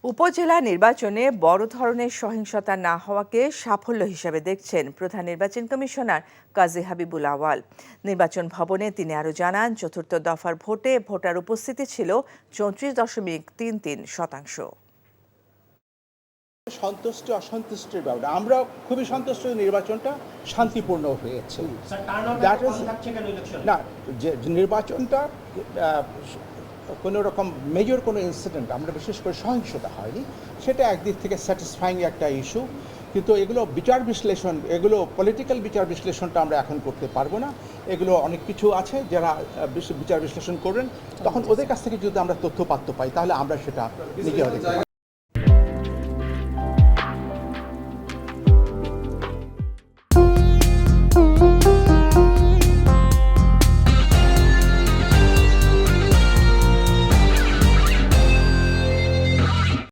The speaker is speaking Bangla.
উপজেলা নির্বাচনে বড় ধরনের সহিংসতা না হওয়াকে সাফল্য হিসেবে দেখছেন প্রধান নির্বাচন কমিশনার কাজী হাবিবুল আওয়াল। নির্বাচন ভবনে তিনি আরও জানান, চতুর্থ দফার ভোটে ভোটার উপস্থিতি ছিল 34.33%। সন্তুষ্ট অসন্তুষ্টির ব্যাপারে আমরা খুবই সন্তুষ্ট, নির্বাচনটা শান্তিপূর্ণ হয়েছে। না, যে নির্বাচনটা কোনো রকম মেজর কোনো ইনসিডেন্ট, আমরা বিশেষ করে সহিংসতা হয়নি, সেটা একদিক থেকে স্যাটিসফাইং একটা ইস্যু। কিন্তু এগুলো বিচার বিশ্লেষণ, এগুলো পলিটিক্যাল বিচার বিশ্লেষণটা আমরা এখন করতে পারবো না। এগুলো অনেক কিছু আছে যারা বিচার বিশ্লেষণ করবেন, তখন ওদের কাছ থেকে যদি আমরা তথ্যপাত্র পাই তাহলে আমরা সেটা নিজে